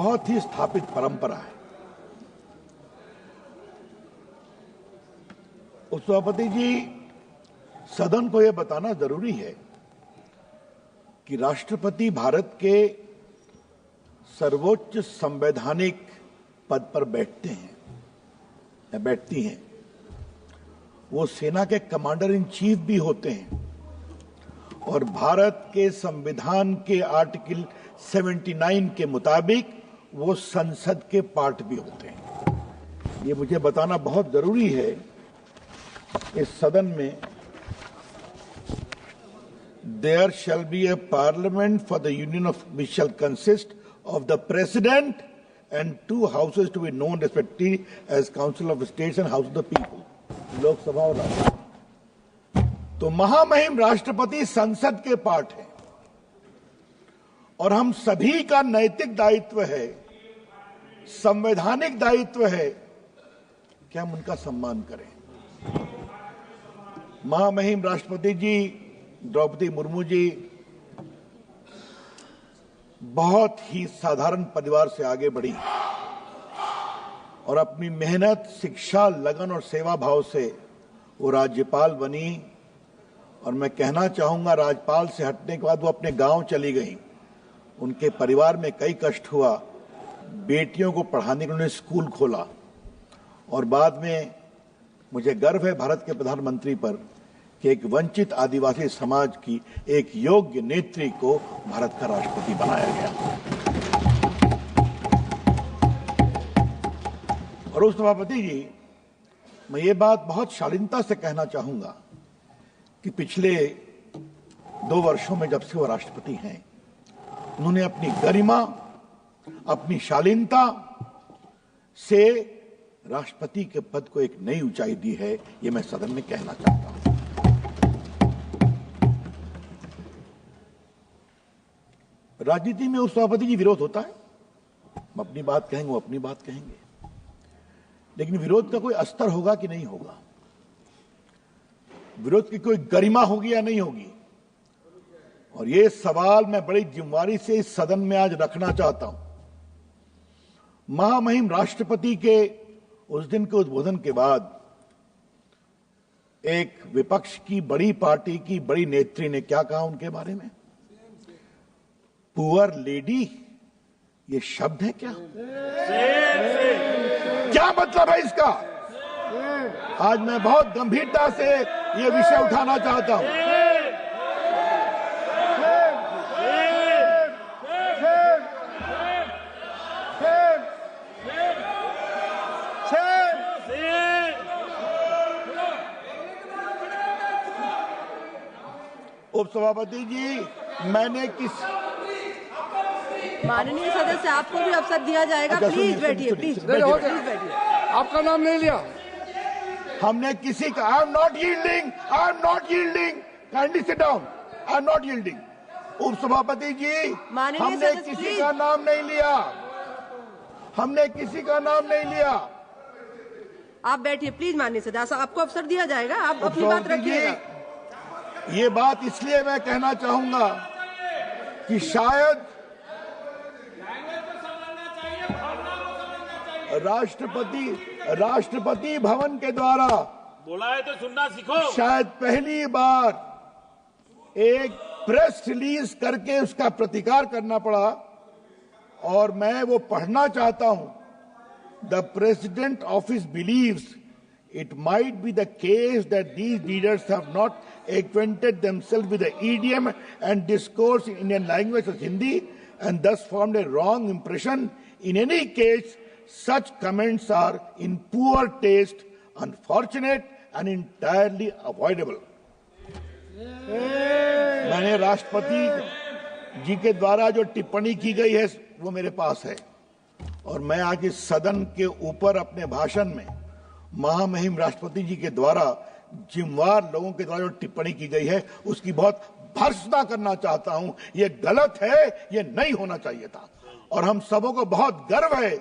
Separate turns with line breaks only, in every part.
बहुत ही स्थापित परंपरा है। उपसभापति जी, सदन को यह बताना जरूरी है कि राष्ट्रपति भारत के सर्वोच्च संवैधानिक पद पर बैठते हैं या बैठती हैं। वो सेना के कमांडर इन चीफ भी होते हैं और भारत के संविधान के आर्टिकल 79 के मुताबिक वो संसद के पार्ट भी होते हैं। ये मुझे बताना बहुत जरूरी है। इस सदन में there shall be a parliament for the union of which shall consist of the president and 2 houses to be known respectively as council of states and house of the people, Lok Sabha और राज्यसभा। तो महामहिम राष्ट्रपति संसद के पार्ट है और हम सभी का नैतिक दायित्व है, संवैधानिक दायित्व है कि हम उनका सम्मान करें। महामहिम राष्ट्रपति जी द्रौपदी मुर्मू जी बहुत ही साधारण परिवार से आगे बढ़ी और अपनी मेहनत, शिक्षा, लगन और सेवा भाव से वो राज्यपाल बनी। और मैं कहना चाहूंगा, राज्यपाल से हटने के बाद वो अपने गांव चली गई। उनके परिवार में कई कष्ट हुआ। बेटियों को पढ़ाने के लिए उन्होंने स्कूल खोला और बाद में मुझे गर्व है भारत के प्रधानमंत्री पर कि एक वंचित आदिवासी समाज की एक योग्य नेत्री को भारत का राष्ट्रपति बनाया गया। और उस सभापति जी, मैं ये बात बहुत शालीनता से कहना चाहूंगा कि पिछले 2 वर्षों में जब से वो राष्ट्रपति हैं, उन्होंने अपनी गरिमा, अपनी शालीनता से राष्ट्रपति के पद को एक नई ऊंचाई दी है। ये मैं सदन में कहना चाहता हूं। राजनीति में उस सभापति जी विरोध होता है, हम अपनी बात कहेंगे, वो अपनी बात कहेंगे, लेकिन विरोध का कोई अस्तर होगा कि नहीं होगा? विरोध की कोई गरिमा होगी या नहीं होगी? और ये सवाल मैं बड़ी जिम्मेदारी से इस सदन में आज रखना चाहता हूं। महामहिम राष्ट्रपति के उस दिन के उद्बोधन के बाद एक विपक्ष की बड़ी पार्टी की बड़ी नेत्री ने क्या कहा उनके बारे में? पुअर लेडी, ये शब्द है क्या? क्या मतलब है इसका? आज मैं बहुत गंभीरता से ये विषय उठाना चाहता हूं। उपसभापति जी, मैंने
माननीय सदस्य, आपको भी अवसर दिया जाएगा। प्लीज बैठिए, प्लीज बैठिए।
आपका नाम नहीं लिया।
हमने किसी का I am not yielding, kindly sit down. I am not yielding. उपसभापति जी, हमने किसी का नाम नहीं लिया, हमने किसी का नाम नहीं लिया।
आप बैठिए प्लीज। माननीय सदस्य, आपको अवसर दिया जाएगा, आप अपनी बात रखिएगा।
ये बात इसलिए मैं कहना चाहूंगा कि शायद राष्ट्रपति भवन के द्वारा
बोला है तो सुनना सीखो।
शायद पहली बार एक प्रेस रिलीज करके उसका प्रतिकार करना पड़ा और मैं वो पढ़ना चाहता हूं। The president office believes it might be the case that these leaders have not acquainted themselves with the idiom and discourse in Indian language as Hindi and thus formed a wrong impression. In any case, such comments are in poor taste, unfortunate and entirely avoidable. मैंने राष्ट्रपति जी के द्वारा जो टिप्पणी की गई है वो मेरे पास है और मैं आज इस सदन के ऊपर अपने भाषण में महामहिम राष्ट्रपति जी के द्वारा जिम्मेवार लोगों के द्वारा जो टिप्पणी की गई है उसकी बहुत भर्त्सना करना चाहता हूं। ये गलत है, ये नहीं होना चाहिए था और हम सबों को बहुत गर्व है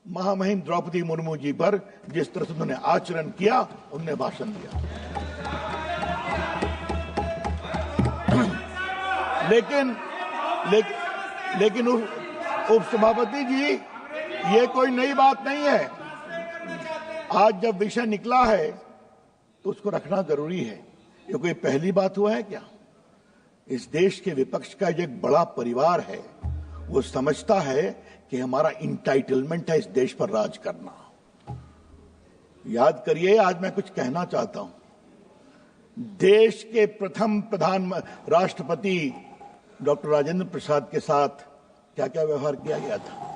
महामहिम द्रौपदी मुर्मू जी पर, जिस तरह से उन्होंने आचरण किया, उन्होंने भाषण दिया। उपसभापति जी, ये कोई नई बात नहीं है। आज जब विषय निकला है तो उसको रखना जरूरी है। ये कोई पहली बात हुआ है क्या? इस देश के विपक्ष का जो एक बड़ा परिवार है वो समझता है कि हमारा इंटाइटलमेंट है इस देश पर राज करना। याद करिए, आज मैं कुछ कहना चाहता हूं। देश के प्रथम राष्ट्रपति डॉक्टर राजेंद्र प्रसाद के साथ क्या क्या व्यवहार किया गया था।